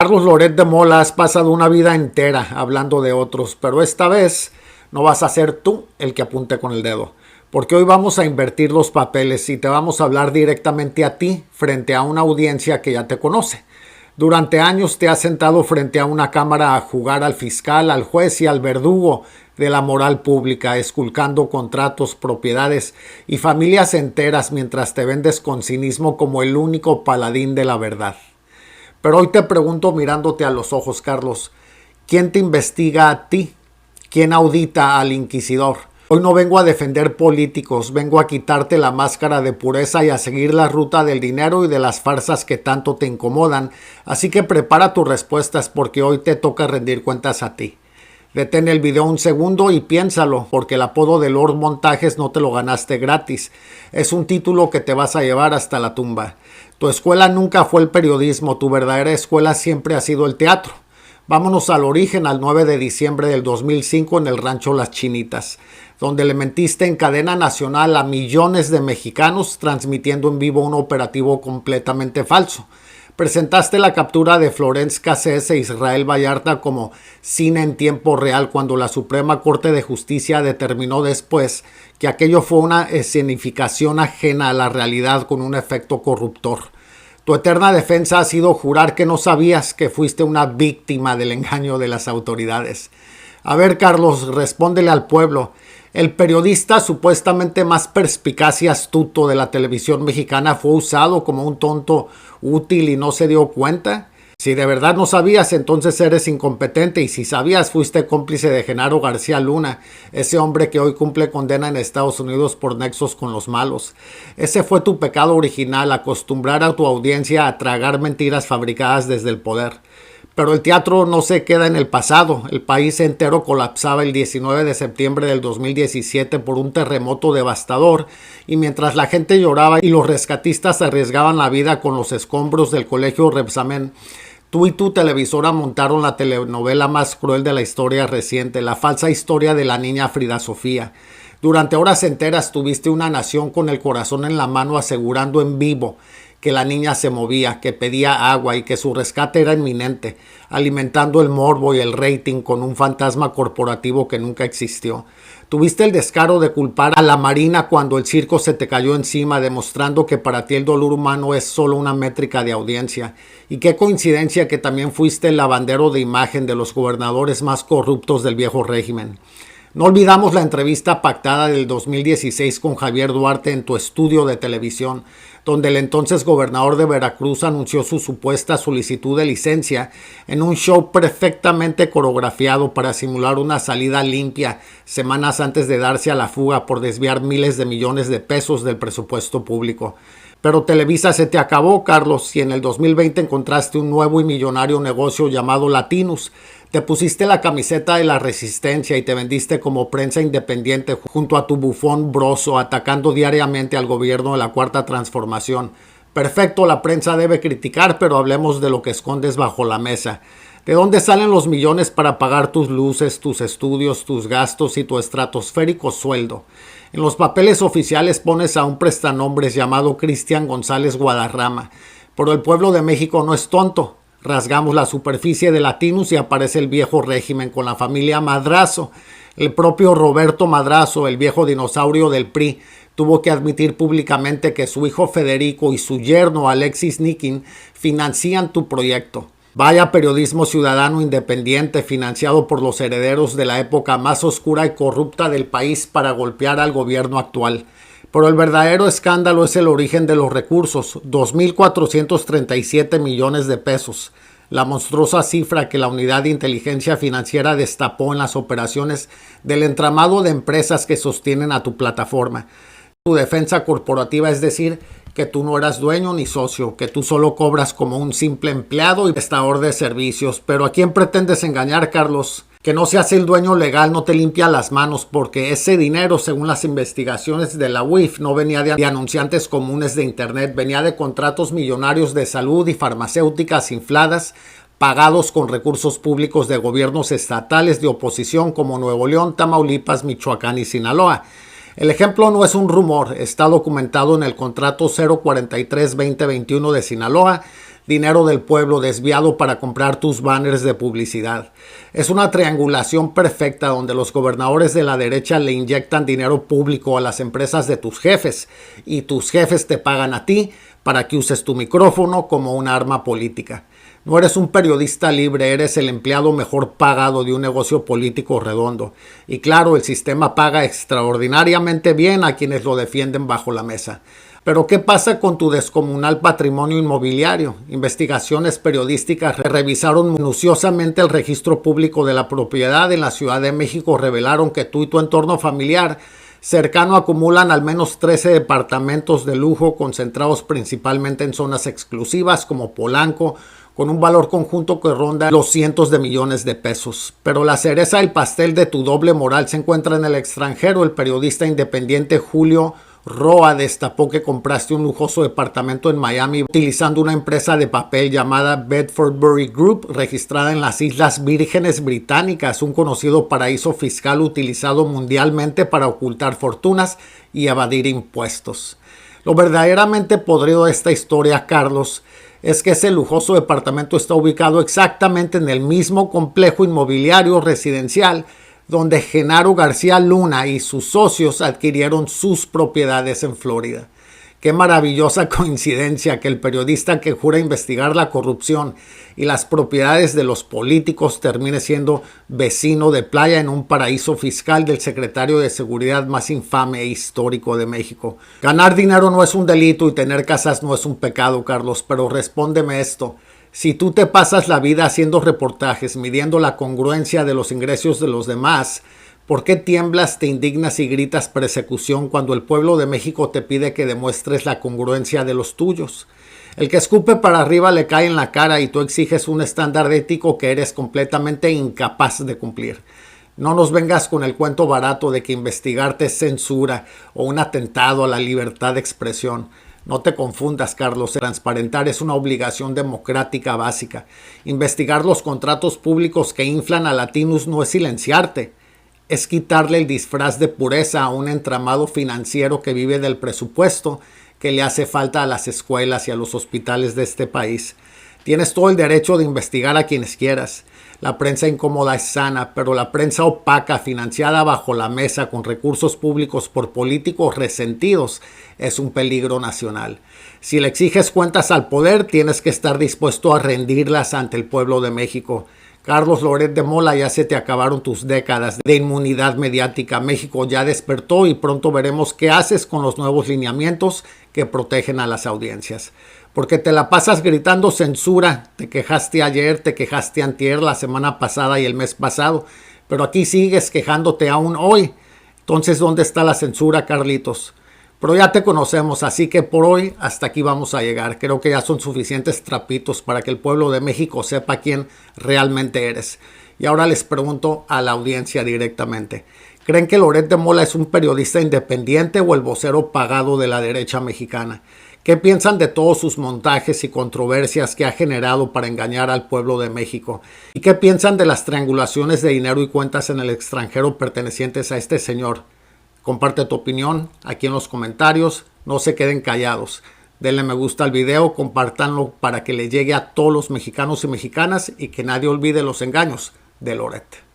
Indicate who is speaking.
Speaker 1: Carlos Loret de Mola, has pasado una vida entera hablando de otros, pero esta vez no vas a ser tú el que apunte con el dedo, porque hoy vamos a invertir los papeles y te vamos a hablar directamente a ti frente a una audiencia que ya te conoce. Durante años te has sentado frente a una cámara a jugar al fiscal, al juez y al verdugo de la moral pública, esculcando contratos, propiedades y familias enteras mientras te vendes con cinismo como el único paladín de la verdad. Pero hoy te pregunto mirándote a los ojos, Carlos, ¿quién te investiga a ti? ¿Quién audita al inquisidor? Hoy no vengo a defender políticos, vengo a quitarte la máscara de pureza y a seguir la ruta del dinero y de las farsas que tanto te incomodan. Así que prepara tus respuestas porque hoy te toca rendir cuentas a ti. Detén el video un segundo y piénsalo, porque el apodo de Lord Montajes no te lo ganaste gratis. Es un título que te vas a llevar hasta la tumba. Tu escuela nunca fue el periodismo, tu verdadera escuela siempre ha sido el teatro. Vámonos al origen, al 9 de diciembre del 2005 en el rancho Las Chinitas, donde le mentiste en cadena nacional a millones de mexicanos transmitiendo en vivo un operativo completamente falso. Presentaste la captura de Florence Cassés e Israel Vallarta como cine en tiempo real cuando la Suprema Corte de Justicia determinó después que aquello fue una escenificación ajena a la realidad con un efecto corruptor. Tu eterna defensa ha sido jurar que no sabías que fuiste una víctima del engaño de las autoridades. A ver, Carlos, respóndele al pueblo. El periodista supuestamente más perspicaz y astuto de la televisión mexicana fue usado como un tonto útil y no se dio cuenta. Si de verdad no sabías, entonces eres incompetente, y si sabías, fuiste cómplice de Genaro García Luna, ese hombre que hoy cumple condena en Estados Unidos por nexos con los malos. Ese fue tu pecado original, acostumbrar a tu audiencia a tragar mentiras fabricadas desde el poder. Pero el teatro no se queda en el pasado. El país entero colapsaba el 19 de septiembre del 2017 por un terremoto devastador, y mientras la gente lloraba y los rescatistas arriesgaban la vida con los escombros del colegio Rebsamen, tú y tu televisora montaron la telenovela más cruel de la historia reciente, la falsa historia de la niña Frida Sofía. Durante horas enteras tuviste una nación con el corazón en la mano asegurando en vivo que la niña se movía, que pedía agua y que su rescate era inminente, alimentando el morbo y el rating con un fantasma corporativo que nunca existió. Tuviste el descaro de culpar a la Marina cuando el circo se te cayó encima, demostrando que para ti el dolor humano es solo una métrica de audiencia. Y qué coincidencia que también fuiste el lavandero de imagen de los gobernadores más corruptos del viejo régimen. No olvidamos la entrevista pactada del 2016 con Javier Duarte en tu estudio de televisión, donde el entonces gobernador de Veracruz anunció su supuesta solicitud de licencia en un show perfectamente coreografiado para simular una salida limpia semanas antes de darse a la fuga por desviar miles de millones de pesos del presupuesto público. Pero Televisa se te acabó, Carlos, y en el 2020 encontraste un nuevo y millonario negocio llamado Latinus. Te pusiste la camiseta de la resistencia y te vendiste como prensa independiente junto a tu bufón Broso, atacando diariamente al gobierno de la Cuarta Transformación. Perfecto, la prensa debe criticar, pero hablemos de lo que escondes bajo la mesa. ¿De dónde salen los millones para pagar tus luces, tus estudios, tus gastos y tu estratosférico sueldo? En los papeles oficiales pones a un prestanombres llamado Cristian González Guadarrama, pero el pueblo de México no es tonto. Rasgamos la superficie de Latinus y aparece el viejo régimen con la familia Madrazo. El propio Roberto Madrazo, el viejo dinosaurio del PRI, tuvo que admitir públicamente que su hijo Federico y su yerno Alexis Nikin financian tu proyecto. Vaya periodismo ciudadano independiente financiado por los herederos de la época más oscura y corrupta del país para golpear al gobierno actual. Pero el verdadero escándalo es el origen de los recursos, 2.437 millones de pesos, la monstruosa cifra que la Unidad de Inteligencia Financiera destapó en las operaciones del entramado de empresas que sostienen a tu plataforma. Tu defensa corporativa es decir, que tú no eras dueño ni socio, que tú solo cobras como un simple empleado y prestador de servicios. Pero ¿a quién pretendes engañar, Carlos? Que no seas el dueño legal no te limpia las manos, porque ese dinero, según las investigaciones de la UIF, no venía de anunciantes comunes de internet, venía de contratos millonarios de salud y farmacéuticas infladas, pagados con recursos públicos de gobiernos estatales de oposición como Nuevo León, Tamaulipas, Michoacán y Sinaloa. El ejemplo no es un rumor, está documentado en el contrato 043-2021 de Sinaloa, dinero del pueblo desviado para comprar tus banners de publicidad. Es una triangulación perfecta donde los gobernadores de la derecha le inyectan dinero público a las empresas de tus jefes y tus jefes te pagan a ti para que uses tu micrófono como un arma política. No eres un periodista libre, eres el empleado mejor pagado de un negocio político redondo. Y claro, el sistema paga extraordinariamente bien a quienes lo defienden bajo la mesa. Pero ¿qué pasa con tu descomunal patrimonio inmobiliario? Investigaciones periodísticas revisaron minuciosamente el registro público de la propiedad en la Ciudad de México, revelaron que tú y tu entorno familiar cercano acumulan al menos 13 departamentos de lujo concentrados principalmente en zonas exclusivas como Polanco, con un valor conjunto que ronda los cientos de millones de pesos. Pero la cereza del pastel de tu doble moral se encuentra en el extranjero. El periodista independiente Julio Roa destapó que compraste un lujoso departamento en Miami utilizando una empresa de papel llamada Bedfordbury Group, registrada en las Islas Vírgenes Británicas, un conocido paraíso fiscal utilizado mundialmente para ocultar fortunas y evadir impuestos. Lo verdaderamente podrido de esta historia, Carlos, es que ese lujoso departamento está ubicado exactamente en el mismo complejo inmobiliario residencial donde Genaro García Luna y sus socios adquirieron sus propiedades en Florida. Qué maravillosa coincidencia que el periodista que jura investigar la corrupción y las propiedades de los políticos termine siendo vecino de playa en un paraíso fiscal del secretario de Seguridad más infame e histórico de México. Ganar dinero no es un delito y tener casas no es un pecado, Carlos, pero respóndeme esto. Si tú te pasas la vida haciendo reportajes, midiendo la congruencia de los ingresos de los demás, ¿por qué tiemblas, te indignas y gritas persecución cuando el pueblo de México te pide que demuestres la congruencia de los tuyos? El que escupe para arriba le cae en la cara y tú exiges un estándar ético que eres completamente incapaz de cumplir. No nos vengas con el cuento barato de que investigarte es censura o un atentado a la libertad de expresión. No te confundas, Carlos. Transparentar es una obligación democrática básica. Investigar los contratos públicos que inflan a Latinos no es silenciarte. Es quitarle el disfraz de pureza a un entramado financiero que vive del presupuesto que le hace falta a las escuelas y a los hospitales de este país. Tienes todo el derecho de investigar a quienes quieras. La prensa incómoda es sana, pero la prensa opaca, financiada bajo la mesa con recursos públicos por políticos resentidos, es un peligro nacional. Si le exiges cuentas al poder, tienes que estar dispuesto a rendirlas ante el pueblo de México. Carlos Loret de Mola, ya se te acabaron tus décadas de inmunidad mediática. México ya despertó y pronto veremos qué haces con los nuevos lineamientos que protegen a las audiencias. Porque te la pasas gritando censura, te quejaste ayer, te quejaste antier, la semana pasada y el mes pasado, pero aquí sigues quejándote aún hoy. Entonces, ¿dónde está la censura, Carlitos? Pero ya te conocemos, así que por hoy hasta aquí vamos a llegar. Creo que ya son suficientes trapitos para que el pueblo de México sepa quién realmente eres. Y ahora les pregunto a la audiencia directamente. ¿Creen que Loret de Mola es un periodista independiente o el vocero pagado de la derecha mexicana? ¿Qué piensan de todos sus montajes y controversias que ha generado para engañar al pueblo de México? ¿Y qué piensan de las triangulaciones de dinero y cuentas en el extranjero pertenecientes a este señor? Comparte tu opinión aquí en los comentarios. No se queden callados. Denle me gusta al video, compártanlo para que le llegue a todos los mexicanos y mexicanas y que nadie olvide los engaños de Loret.